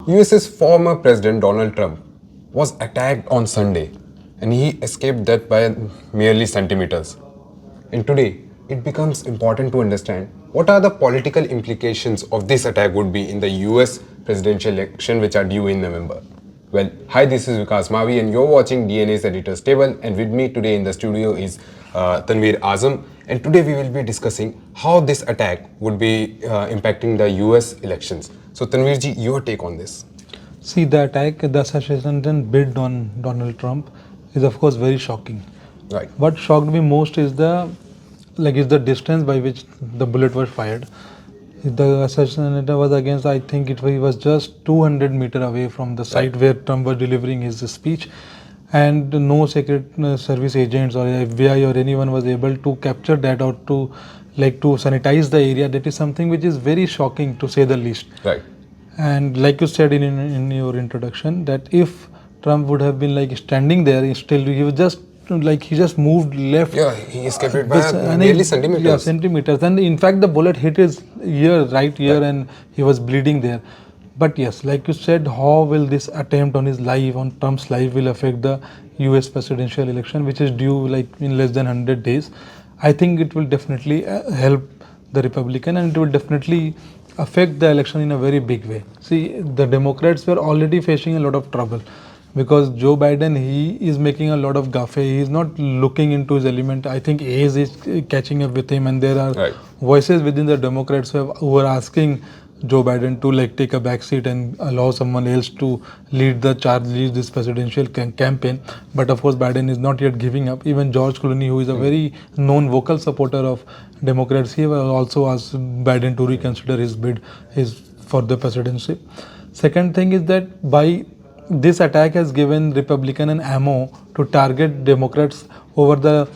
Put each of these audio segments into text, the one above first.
US's former president Donald Trump was attacked on Sunday and he escaped death by merely centimeters. And today, it becomes important to understand what are the political implications of this attack would be in the US presidential election which are due in November. Well, hi, this is Vikas Mavi and you're watching DNA's Editor's Table, and with me today in the studio is Tanveer Azam, and today we will be discussing how this attack would be impacting the US elections. So Tanveer ji, your take on this. See, the attack, the assassination bid on Donald Trump is of course very shocking. Right. What shocked me most is the distance by which the bullet was fired. The assassinator was against, I think he was just 200 meters away from the site where Trump was delivering his speech, and no secret service agents or FBI or anyone was able to capture that or to sanitize the area. That is something which is very shocking, to say the least. Right. And like you said in your introduction, that if Trump would have been standing there, still he was just he just moved left. Yeah, he escaped it by nearly centimeters. Yeah, centimeters. And in fact, the bullet hit his right ear, and he was bleeding there. But yes, like you said, how will this attempt on his life, on Trump's life, will affect the US presidential election, which is due in less than 100 days? I think it will definitely help the Republican, and it will definitely affect the election in a very big way. See, the Democrats were already facing a lot of trouble because Joe Biden, he is making a lot of gaffe. He is not looking into his element. I think age is catching up with him, and there are voices within the Democrats who are asking Joe Biden to take a back seat and allow someone else to lead the charge, lead this presidential campaign. But of course, Biden is not yet giving up. Even George Clooney, who is a very known vocal supporter of Democrats, he will also ask Biden to reconsider his bid for the presidency. Second thing is that by this attack has given Republican an ammo to target Democrats over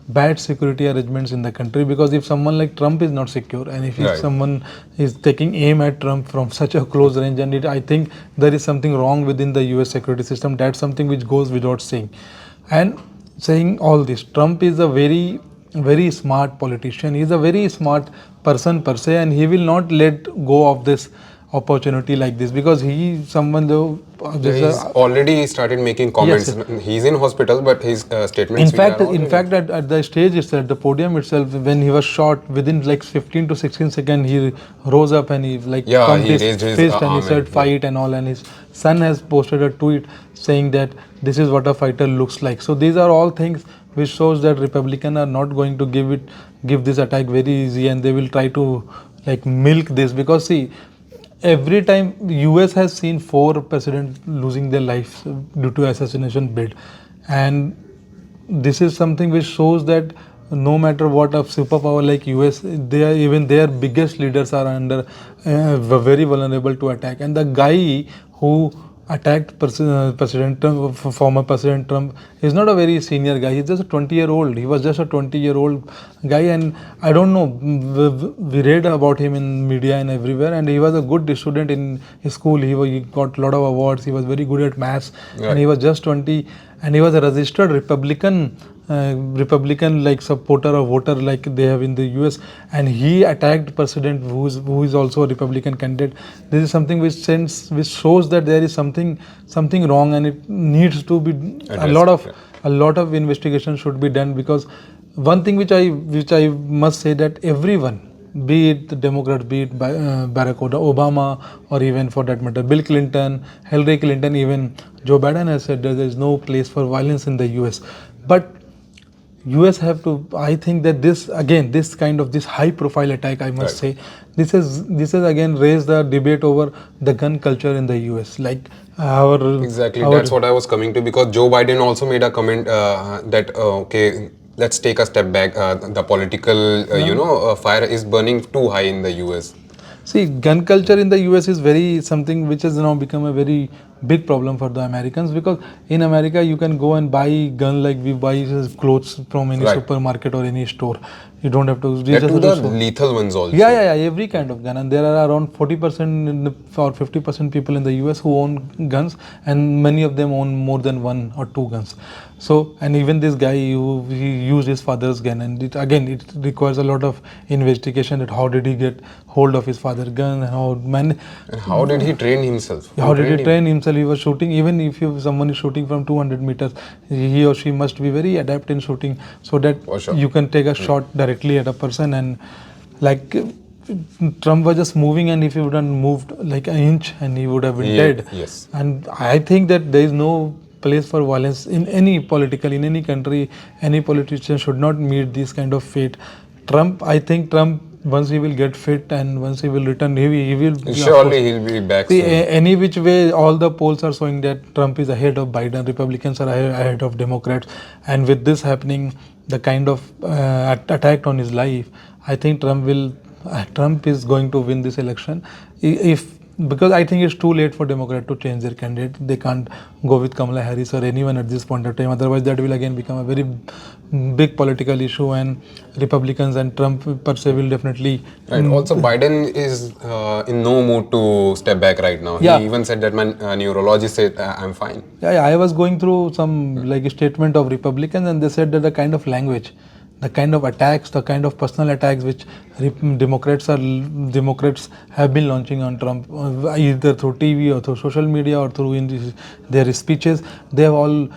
bad security arrangements in the country, because if someone like Trump is not secure, and if someone is taking aim at Trump from such a close range, and I think there is something wrong within the US security system. That's something which goes without saying. And saying all this, Trump is a very, very smart politician. He's a very smart person per se, and he will not let go of this opportunity like this, because he's already started making comments. Yes. He's in hospital, but his statements. In fact, at the stage itself, the podium itself, when he was shot, within 15 to 16 seconds, he rose up and he raised his fist and he said fight and all. And his son has posted a tweet saying that this is what a fighter looks like. So these are all things which shows that Republicans are not going to give this attack very easy, and they will try to milk this, because see, every time US has seen 4 presidents losing their lives due to assassination bid, and this is something which shows that no matter what a superpower like US, even their biggest leaders are very vulnerable to attack. And the guy who attacked President Trump, former President Trump, is not a very senior guy. He's just a 20-year-old. He was just a 20-year-old guy, and I don't know, we read about him in media and everywhere, and he was a good student in his school. He got a lot of awards. He was very good at maths, and he was just 20, and he was a registered Republican supporter or voter like they have in the US, and he attacked president who is also a Republican candidate. This is something which shows that there is something wrong, and it needs to be a lot of investigation should be done. Because one thing which I must say, that everyone, be it the Democrats, be it Barack Obama, or even for that matter Bill Clinton, Hillary Clinton, even Joe Biden has said that there is no place for violence in the US. But US have to, I think that this kind of high profile attack, I must say, this has again raised the debate over the gun culture in the US. That's what I was coming to, because Joe Biden also made a comment that let's take a step back. The political fire is burning too high in the US. See, gun culture in the US is something which has now become a very big problem for the Americans, because in America you can go and buy gun like we buy clothes from any supermarket or any store. You don't have to. There just are the so- lethal ones also. yeah, every kind of gun, and there are around 40% or 50% people in the US who own guns, and many of them own more than one or two guns. So, and even this guy, he used his father's gun, and it requires a lot of investigation. That how did he get hold of his father's gun, and And how did he train himself? how did he train himself? He was shooting. Even if someone is shooting from 200 meters, he or she must be very adept in shooting, so that For sure. you can take a shot directly at a person. And like Trump was just moving, and if he would have moved like an inch, and he would have been dead. Yes. And I think that there is no place for violence in any country. Any politician should not meet this kind of fate. I think Trump, once he will get fit and once he will return, he will Surely he'll be back see, soon. any which way, all the polls are showing that Trump is ahead of Biden, Republicans are ahead of Democrats, and with this happening, the kind of attack on his life, I think Trump is going to win this election. If because I think it's too late for Democrat to change their candidate. They can't go with Kamala Harris or anyone at this point of time. Otherwise, that will again become a very big political issue, and Republicans and Trump per se will definitely. Right. Also, Biden is in no mood to step back right now. Yeah. He even said that my neurologist said I'm fine. Yeah, I was going through some like statement of Republicans, and they said that the kind of language, the kind of attacks, the kind of personal attacks which Democrats have been launching on Trump, either through TV or through social media or through their speeches, they have all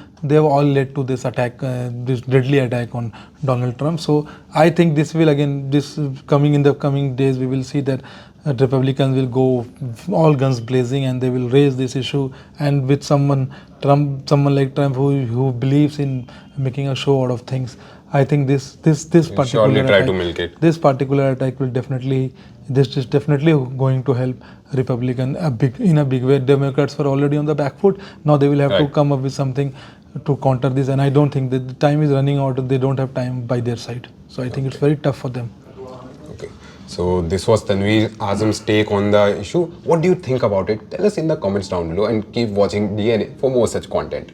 led to this attack, this deadly attack on Donald Trump. So I think this will again, in the coming days, we will see that Republicans will go all guns blazing, and they will raise this issue. And with someone like Trump who believes in making a show out of things, I think this particular surely try attack, to milk it. this particular attack will definitely going to help Republican in a big way. Democrats were already on the back foot. Now they will have to Right. come up with something to counter this, and I don't think that the time is running out. They don't have time by their side. So I think it's very tough for them. Okay. So this was Tanveer Azam's take on the issue. What do you think about it? Tell us in the comments down below, and keep watching DNA for more such content.